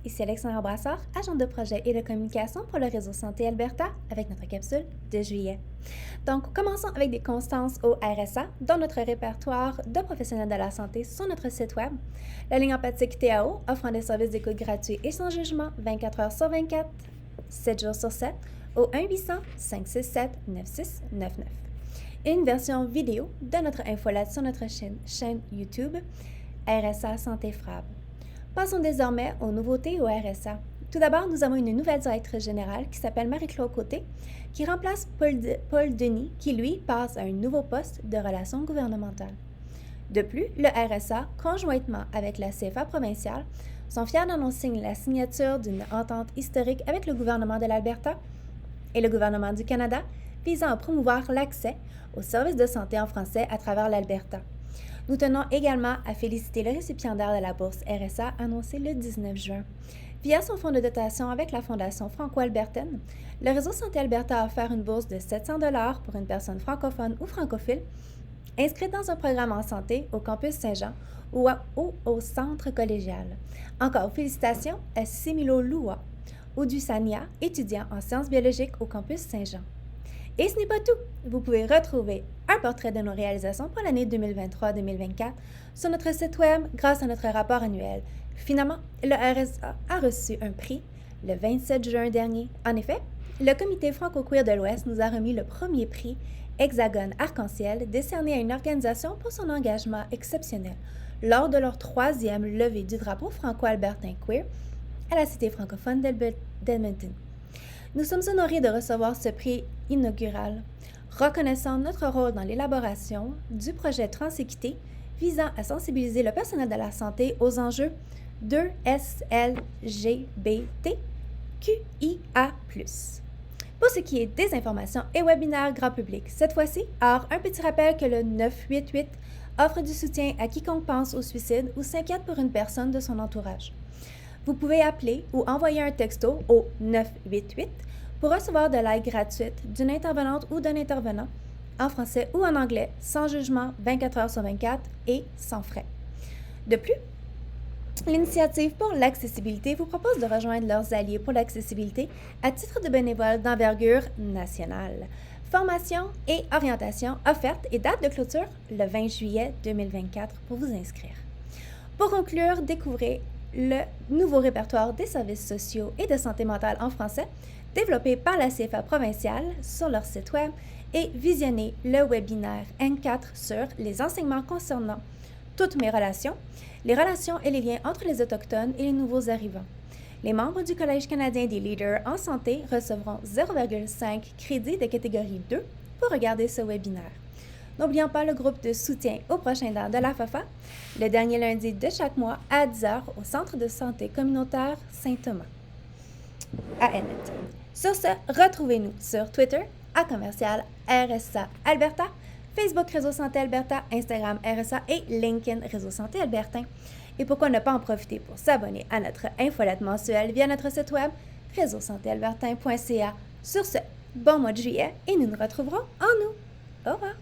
ici Alexandra Brassard, agente de projet et de communication pour le réseau Santé Alberta avec notre capsule de juillet. Donc, commençons avec des constances au RSA dans notre répertoire de professionnels de la santé sur notre site web. La ligne empathique TAO offrant des services d'écoute gratuits et sans jugement 24 heures sur 24, 7 jours sur 7 au 1-800-567-9699. Et une version vidéo de notre infolette sur notre chaîne YouTube RSA Santé Frappe. Passons désormais aux nouveautés au RSA. Tout d'abord, nous avons une nouvelle directrice générale qui s'appelle Marie-Claude Côté, qui remplace Paul Denis, qui lui passe à un nouveau poste de relations gouvernementales. De plus, le RSA, conjointement avec la CFA provinciale, sont fiers d'annoncer la signature d'une entente historique avec le gouvernement de l'Alberta et le gouvernement du Canada visant à promouvoir l'accès aux services de santé en français à travers l'Alberta. Nous tenons également à féliciter le récipiendaire de la bourse RSA annoncée le 19 juin. Via son fonds de dotation avec la Fondation franco-albertaine, le réseau Santé Alberta a offert une bourse de 700 $ pour une personne francophone ou francophile inscrite dans un programme en santé au campus Saint-Jean ou au centre collégial. Encore félicitations à Similo Lua Odusania, étudiant en sciences biologiques au campus Saint-Jean. Et ce n'est pas tout! Vous pouvez retrouver un portrait de nos réalisations pour l'année 2023-2024 sur notre site web grâce à notre rapport annuel. Finalement, le RSA a reçu un prix le 27 juin dernier. En effet, le Comité franco-queer de l'Ouest nous a remis le premier prix Hexagone Arc-en-Ciel décerné à une organisation pour son engagement exceptionnel lors de leur 3e levée du drapeau franco-albertain queer à la Cité francophone d'Edmonton. Nous sommes honorés de recevoir ce prix inaugural, reconnaissant notre rôle dans l'élaboration du projet Transéquité visant à sensibiliser le personnel de la santé aux enjeux 2SLGBTQIA+. Pour ce qui est des informations et webinaires grand public, cette fois-ci, un petit rappel que le 988 offre du soutien à quiconque pense au suicide ou s'inquiète pour une personne de son entourage. Vous pouvez appeler ou envoyer un texto au 988 pour recevoir de l'aide gratuite d'une intervenante ou d'un intervenant en français ou en anglais, sans jugement, 24 heures sur 24 et sans frais. De plus, l'Initiative pour l'accessibilité vous propose de rejoindre leurs alliés pour l'accessibilité à titre de bénévole d'envergure nationale. Formation et orientation offertes et date de clôture le 20 juillet 2024 pour vous inscrire. Pour conclure, découvrez le nouveau répertoire des services sociaux et de santé mentale en français développé par la CFA provinciale sur leur site web et visionnez le webinaire N4 sur les enseignements concernant toutes mes relations, les relations et les liens entre les Autochtones et les nouveaux arrivants. Les membres du Collège canadien des leaders en santé recevront 0,5 crédits de catégorie 2 pour regarder ce webinaire. N'oublions pas le groupe de soutien au prochain dan de la FAFA, le dernier lundi de chaque mois à 10h au Centre de santé communautaire Saint-Thomas, à Edmonton. Sur ce, retrouvez-nous sur Twitter à commercial RSA Alberta, Facebook Réseau Santé Alberta, Instagram RSA et LinkedIn Réseau Santé Albertain. Et pourquoi ne pas en profiter pour s'abonner à notre infolette mensuelle via notre site web réseausantéalbertain.ca. Sur ce, bon mois de juillet et nous nous retrouverons en août. Au revoir!